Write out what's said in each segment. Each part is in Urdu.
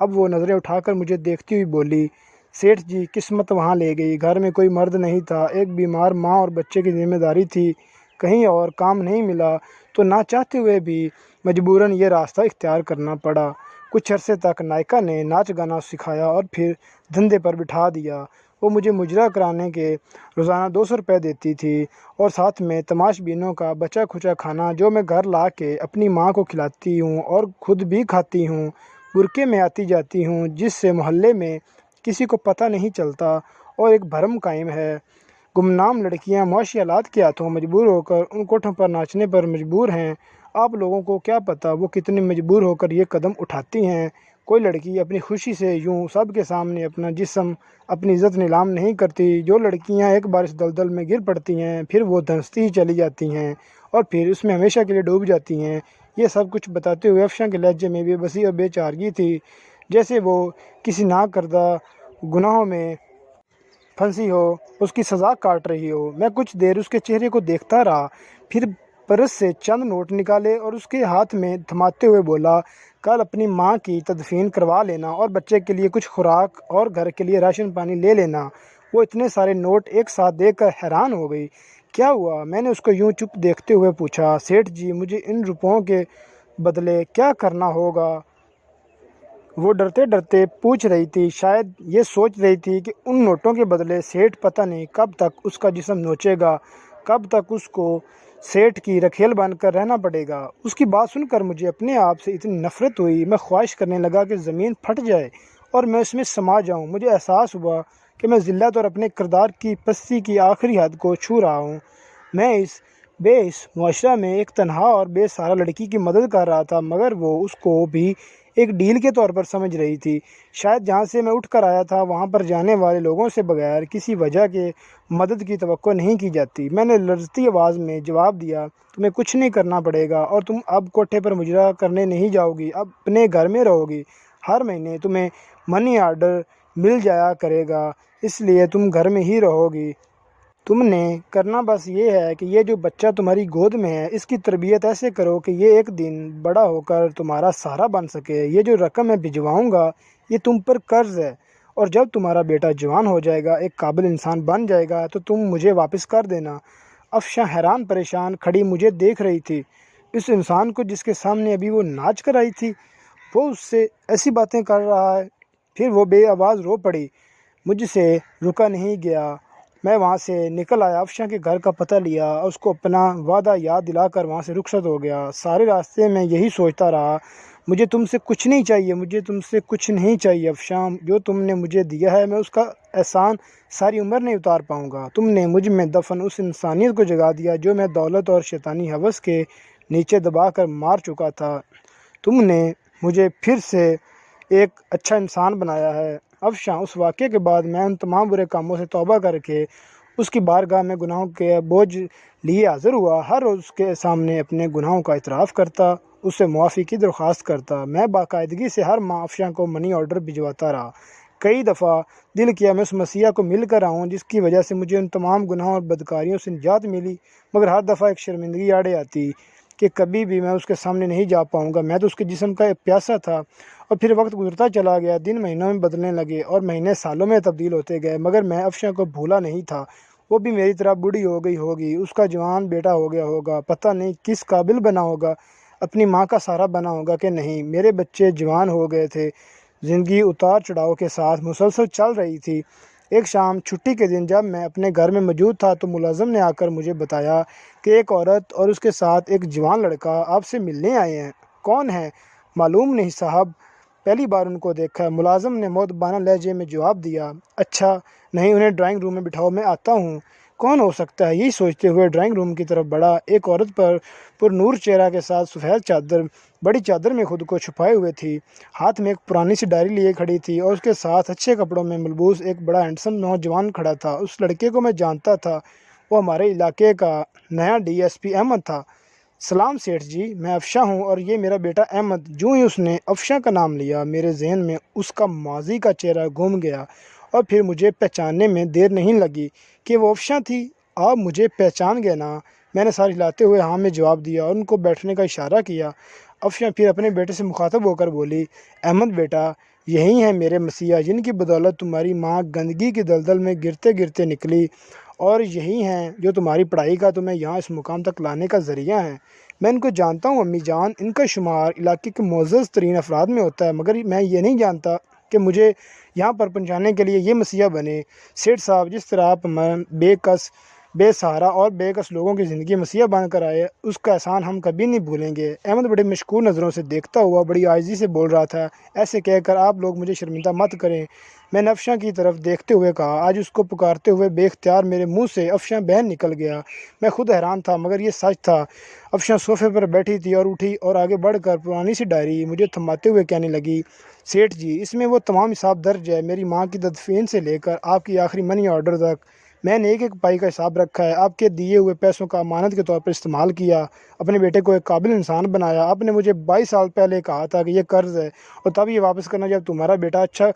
اب وہ نظریں اٹھا کر مجھے دیکھتی ہوئی بولی، سیٹھ جی قسمت وہاں لے گئی، گھر میں کوئی مرد نہیں تھا، ایک بیمار ماں اور بچے کی ذمہ داری تھی، کہیں اور کام نہیں ملا تو نہ چاہتے ہوئے بھی مجبوراً یہ راستہ اختیار کرنا پڑا۔ کچھ عرصے تک نائکا نے ناچ گانا سکھایا اور پھر دھندے پر بٹھا دیا۔ وہ مجھے مجرا کرانے کے روزانہ 200 روپے دیتی تھی اور ساتھ میں تماش بینوں کا بچا کھچا کھانا جو میں گھر لا کے اپنی ماں کو کھلاتی ہوں اور خود بھی کھاتی ہوں۔ برقعے میں آتی جاتی ہوں جس سے محلے میں کسی کو پتہ نہیں چلتا اور ایک بھرم قائم ہے۔ گمنام لڑکیاں معاشی حالات کے ہاتھوں مجبور ہو کر ان کوٹھوں پر ناچنے پر مجبور ہیں۔ آپ لوگوں کو کیا پتہ وہ کتنی مجبور ہو کر یہ قدم اٹھاتی ہیں۔ کوئی لڑکی اپنی خوشی سے یوں سب کے سامنے اپنا جسم اپنی عزت نیلام نہیں کرتی۔ جو لڑکیاں ایک بار اس دلدل میں گر پڑتی ہیں پھر وہ دھنستی ہی چلی جاتی ہیں اور پھر اس میں ہمیشہ کے لیے ڈوب جاتی ہیں۔ یہ سب کچھ بتاتے ہوئے افشاں کے لہجے میں بے بسی اور بے چارگی تھی، جیسے وہ کسی ناکردہ گناہوں میں پھنسی ہو، اس کی سزا کاٹ رہی ہو۔ میں کچھ دیر اس کے چہرے کو دیکھتا رہا، پھر پرس سے چند نوٹ نکالے اور اس کے ہاتھ میں تھماتے ہوئے بولا، کل اپنی ماں کی تدفین کروا لینا اور بچے کے لیے کچھ خوراک اور گھر کے لیے راشن پانی لے لینا۔ وہ اتنے سارے نوٹ ایک ساتھ دیکھ کر حیران ہو گئی۔ کیا ہوا؟ میں نے اس کو یوں چپ دیکھتے ہوئے پوچھا۔ سیٹھ جی مجھے ان روپوں کے بدلے کیا کرنا ہوگا؟ وہ ڈرتے ڈرتے پوچھ رہی تھی، شاید یہ سوچ رہی تھی کہ ان نوٹوں کے بدلے سیٹھ پتہ نہیں کب تک اس کا جسم نوچے گا، کب تک اس کو سیٹھ کی رکھیل بن کر رہنا پڑے گا۔ اس کی بات سن کر مجھے اپنے آپ سے اتنی نفرت ہوئی، میں خواہش کرنے لگا کہ زمین پھٹ جائے اور میں اس میں سما جاؤں۔ مجھے احساس ہوا کہ میں ذلت اور اپنے کردار کی پستی کی آخری حد کو چھو رہا ہوں۔ میں اس معاشرہ میں ایک تنہا اور بے سہارا لڑکی کی مدد کر رہا تھا، مگر وہ اس کو بھی ایک ڈیل کے طور پر سمجھ رہی تھی۔ شاید جہاں سے میں اٹھ کر آیا تھا وہاں پر جانے والے لوگوں سے بغیر کسی وجہ کے مدد کی توقع نہیں کی جاتی۔ میں نے لرزتی آواز میں جواب دیا، تمہیں کچھ نہیں کرنا پڑے گا اور تم اب کوٹھے پر مجرا کرنے نہیں جاؤ گی، اب اپنے گھر میں رہو گی۔ ہر مہینے تمہیں منی آرڈر مل جایا کرے گا، اس لیے تم گھر میں ہی رہو گی۔ تم نے کرنا بس یہ ہے کہ یہ جو بچہ تمہاری گود میں ہے اس کی تربیت ایسے کرو کہ یہ ایک دن بڑا ہو کر تمہارا سہارا بن سکے۔ یہ جو رقم میں بھجواؤں گا یہ تم پر قرض ہے، اور جب تمہارا بیٹا جوان ہو جائے گا، ایک قابل انسان بن جائے گا تو تم مجھے واپس کر دینا۔ افشاں حیران پریشان کھڑی مجھے دیکھ رہی تھی۔ اس انسان کو جس کے سامنے ابھی وہ ناچ کر آئی تھی، وہ اس سے ایسی باتیں کر رہا ہے۔ پھر وہ بے آواز رو پڑی۔ مجھ سے رکا نہیں گیا، میں وہاں سے نکل آیا، افشاں کے گھر کا پتہ لیا اور اس کو اپنا وعدہ یاد دلا کر وہاں سے رخصت ہو گیا۔ سارے راستے میں یہی سوچتا رہا، مجھے تم سے کچھ نہیں چاہیے، مجھے تم سے کچھ نہیں چاہیے افشاں، جو تم نے مجھے دیا ہے میں اس کا احسان ساری عمر نہیں اتار پاؤں گا۔ تم نے مجھ میں دفن اس انسانیت کو جگا دیا جو میں دولت اور شیطانی ہوس کے نیچے دبا کر مار چکا تھا۔ تم نے مجھے پھر سے ایک اچھا انسان بنایا ہے۔ افشاں، اس واقعے کے بعد میں ان تمام برے کاموں سے توبہ کر کے اس کی بارگاہ میں گناہوں کے بوجھ لیے حاضر ہوا۔ ہر روز اس کے سامنے اپنے گناہوں کا اعتراف کرتا، اس سے معافی کی درخواست کرتا۔ میں باقاعدگی سے ہر ماہ افشاں کو منی آرڈر بھجواتا رہا۔ کئی دفعہ دل کیا میں اس مسیحا کو مل کر آؤں جس کی وجہ سے مجھے ان تمام گناہوں اور بدکاریوں سے نجات ملی، مگر ہر دفعہ ایک شرمندگی آڑے آتی کہ کبھی بھی میں اس کے سامنے نہیں جا پاؤں گا۔ میں تو اس کے جسم کا ایک پیاسا تھا۔ اور پھر وقت گزرتا چلا گیا، دن مہینوں میں بدلنے لگے اور مہینے سالوں میں تبدیل ہوتے گئے، مگر میں افشاں کو بھولا نہیں تھا۔ وہ بھی میری طرح بوڑھی ہو گئی ہوگی، اس کا جوان بیٹا ہو گیا ہوگا، پتہ نہیں کس قابل بنا ہوگا، اپنی ماں کا سہارا بنا ہوگا کہ نہیں۔ میرے بچے جوان ہو گئے تھے، زندگی اتار چڑھاؤ کے ساتھ مسلسل چل رہی تھی۔ ایک شام چھٹی کے دن جب میں اپنے گھر میں موجود تھا تو ملازم نے آ کر مجھے بتایا کہ ایک عورت اور اس کے ساتھ ایک جوان لڑکا آپ سے ملنے آئے ہیں۔ کون ہیں؟ معلوم نہیں صاحب، پہلی بار ان کو دیکھا ہے، ملازم نے مؤدبانہ لہجے میں جواب دیا۔ اچھا، نہیں، انہیں ڈرائنگ روم میں بٹھاؤ، میں آتا ہوں۔ کون ہو سکتا ہے؟ یہی سوچتے ہوئے ڈرائنگ روم کی طرف بڑھا۔ ایک عورت پر نور چہرہ کے ساتھ سفید بڑی چادر میں خود کو چھپائے ہوئے تھی، ہاتھ میں ایک پرانی سی ڈائری لیے کھڑی تھی اور اس کے ساتھ اچھے کپڑوں میں ملبوس ایک بڑا ہینڈسم نوجوان کھڑا تھا۔ اس لڑکے کو میں جانتا تھا، وہ ہمارے علاقے کا نیا ڈی ایس پی احمد تھا۔ سلام سیٹھ جی، میں افشاں ہوں اور یہ میرا بیٹا احمد۔ جو ہی اس نے افشاں کا نام لیا میرے ذہن میں اس کا ماضی کا چہرہ گھوم گیا اور پھر مجھے پہچاننے میں دیر نہیں لگی کہ وہ افشاں تھی۔ آپ مجھے پہچان گئے نا؟ میں نے سر ہلاتے ہوئے ہاں میں جواب دیا اور ان کو بیٹھنے کا اشارہ کیا۔ افشاں پھر اپنے بیٹے سے مخاطب ہو کر بولی، احمد بیٹا، یہی ہیں میرے مسیحا جن کی بدولت تمہاری ماں گندگی کی دلدل میں گرتے گرتے نکلی، اور یہی ہیں جو تمہاری پڑھائی کا تمہیں یہاں اس مقام تک لانے کا ذریعہ ہیں۔ میں ان کو جانتا ہوں امی جان، ان کا شمار علاقے کے معزز ترین افراد میں ہوتا ہے، مگر میں یہ نہیں جانتا کہ مجھے یہاں پر پہنچانے کے لیے یہ مسیحا بنے۔ سیٹھ صاحب، جس طرح آپ بے کس، بے سہارا اور بے کس لوگوں کی زندگی مسیحا بن کر آئے، اس کا احسان ہم کبھی نہیں بھولیں گے۔ احمد بڑے مشکور نظروں سے دیکھتا ہوا بڑی عاجزی سے بول رہا تھا، ایسے کہہ کر آپ لوگ مجھے شرمندہ مت کریں۔ میں نے افشاں کی طرف دیکھتے ہوئے کہا۔ آج اس کو پکارتے ہوئے بے اختیار میرے منہ سے افشاں بہن نکل گیا۔ میں خود حیران تھا، مگر یہ سچ تھا۔ افشاں صوفے پر بیٹھی تھی اور اٹھی اور آگے بڑھ کر پرانی سی ڈائری مجھے تھماتے ہوئے کہنے لگی، سیٹھ جی، اس میں وہ تمام حساب درج ہے، میری ماں کی تدفین سے لے کر آپ کی آخری منی آرڈر تک۔ میں نے ایک ایک پائی کا حساب رکھا ہے، آپ کے دیے ہوئے پیسوں کا امانت کے طور پر استعمال کیا، اپنے بیٹے کو ایک قابل انسان بنایا۔ آپ نے مجھے 22 سال پہلے کہا تھا کہ یہ قرض ہے اور تب یہ واپس کرنا جب تمہارا بیٹا اچھا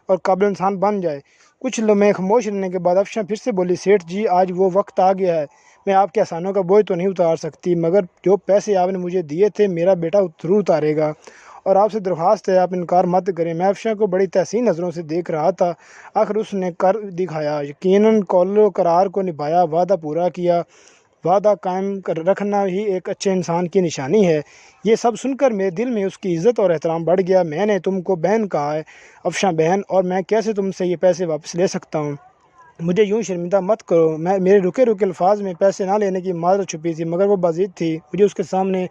اور قابل انسان بن جائے۔ کچھ لمحے خاموش رہنے کے بعد افشاں پھر سے بولی، سیٹھ جی، آج وہ وقت آ گیا ہے۔ میں آپ کے احسانوں کا بوجھ تو نہیں اتار سکتی، مگر جو پیسے آپ نے مجھے دیے تھے میرا بیٹا ضرور اتارے گا، اور آپ سے درخواست ہے آپ انکار مت کریں۔ میں افشاں کو بڑی تحسین نظروں سے دیکھ رہا تھا۔ آخر اس نے کر دکھایا، یقیناً قول و قرار کو نبھایا، وعدہ پورا کیا۔ وعدہ قائم رکھنا ہی ایک اچھے انسان کی نشانی ہے۔ یہ سب سن کر میرے دل میں اس کی عزت اور احترام بڑھ گیا۔ میں نے تم کو بہن کہا ہے افشاں بہن، اور میں کیسے تم سے یہ پیسے واپس لے سکتا ہوں؟ مجھے یوں شرمندہ مت کرو۔ میرے رکے رکے الفاظ میں پیسے نہ لینے کی معذرت چھپی تھی، مگر وہ بازید تھی۔ مجھے اس کے سامنے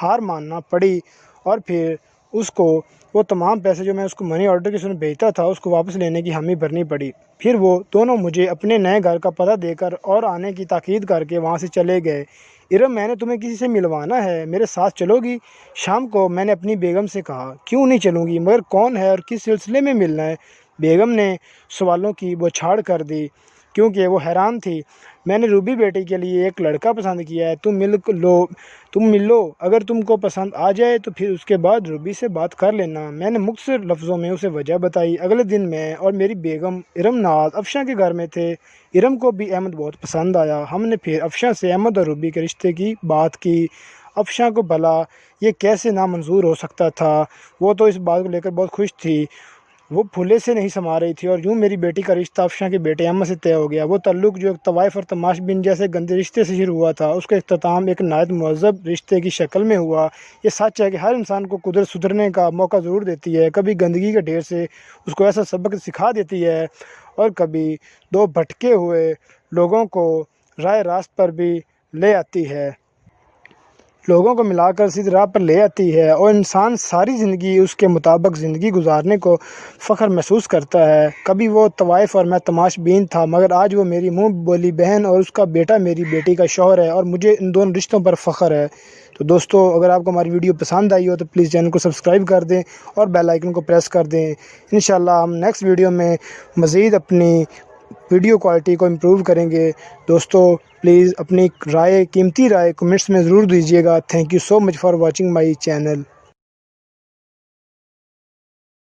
ہار ماننا پڑی، اور پھر اس کو وہ تمام پیسے جو میں اس کو منی آرڈر کے ساتھ بھیجتا تھا اس کو واپس لینے کی حامی بھرنی پڑی۔ پھر وہ دونوں مجھے اپنے نئے گھر کا پتہ دے کر اور آنے کی تاکید کر کے وہاں سے چلے گئے۔ ارم، میں نے تمہیں کسی سے ملوانا ہے، میرے ساتھ چلو گی؟ شام کو میں نے اپنی بیگم سے کہا۔ کیوں نہیں چلوں گی، مگر کون ہے اور کس سلسلے میں ملنا ہے؟ بیگم نے سوالوں کی بوچھاڑ کر دی، کیونکہ وہ حیران تھی۔ میں نے روبی بیٹی کے لیے ایک لڑکا پسند کیا ہے، تم مل لو، اگر تم کو پسند آ جائے تو پھر اس کے بعد روبی سے بات کر لینا۔ میں نے مختصر لفظوں میں اسے وجہ بتائی۔ اگلے دن میں اور میری بیگم ارم ناز افشاں کے گھر میں تھے۔ ارم کو بھی احمد بہت پسند آیا۔ ہم نے پھر افشاں سے احمد اور روبی کے رشتے کی بات کی۔ افشاں کو بھلا یہ کیسے نامنظور ہو سکتا تھا؟ وہ تو اس بات کو لے کر بہت خوش تھی، وہ پھولے سے نہیں سما رہی تھی، اور یوں میری بیٹی کا رشتہ افشاں کے بیٹے احمد سے طے ہو گیا۔ وہ تعلق جو ایک طوائف اور تماش بین جیسے گندے رشتے سے شروع ہوا تھا، اس کا اختتام ایک نہایت مہذب رشتے کی شکل میں ہوا۔ یہ سچ ہے کہ ہر انسان کو قدرت سدھرنے کا موقع ضرور دیتی ہے، کبھی گندگی کے ڈھیر سے اس کو ایسا سبق سکھا دیتی ہے، اور کبھی دو بھٹکے ہوئے لوگوں کو راہ راست پر بھی لے آتی ہے، لوگوں کو ملا کر سیدھی راہ پر لے آتی ہے، اور انسان ساری زندگی اس کے مطابق زندگی گزارنے کو فخر محسوس کرتا ہے۔ کبھی وہ طوائف اور میں تماش بین تھا، مگر آج وہ میری منہ بولی بہن اور اس کا بیٹا میری بیٹی کا شوہر ہے، اور مجھے ان دونوں رشتوں پر فخر ہے۔ تو دوستو، اگر آپ کو ہماری ویڈیو پسند آئی ہو تو پلیز چینل کو سبسکرائب کر دیں اور بیل آئیکن کو پریس کر دیں۔ انشاءاللہ ہم نیکسٹ ویڈیو میں مزید اپنی ویڈیو کوالٹی کو امپروو کریں گے۔ دوستو، پلیز اپنی قیمتی رائے کمنٹس میں ضرور دیجیے گا۔ Thank you so much for watching my channel.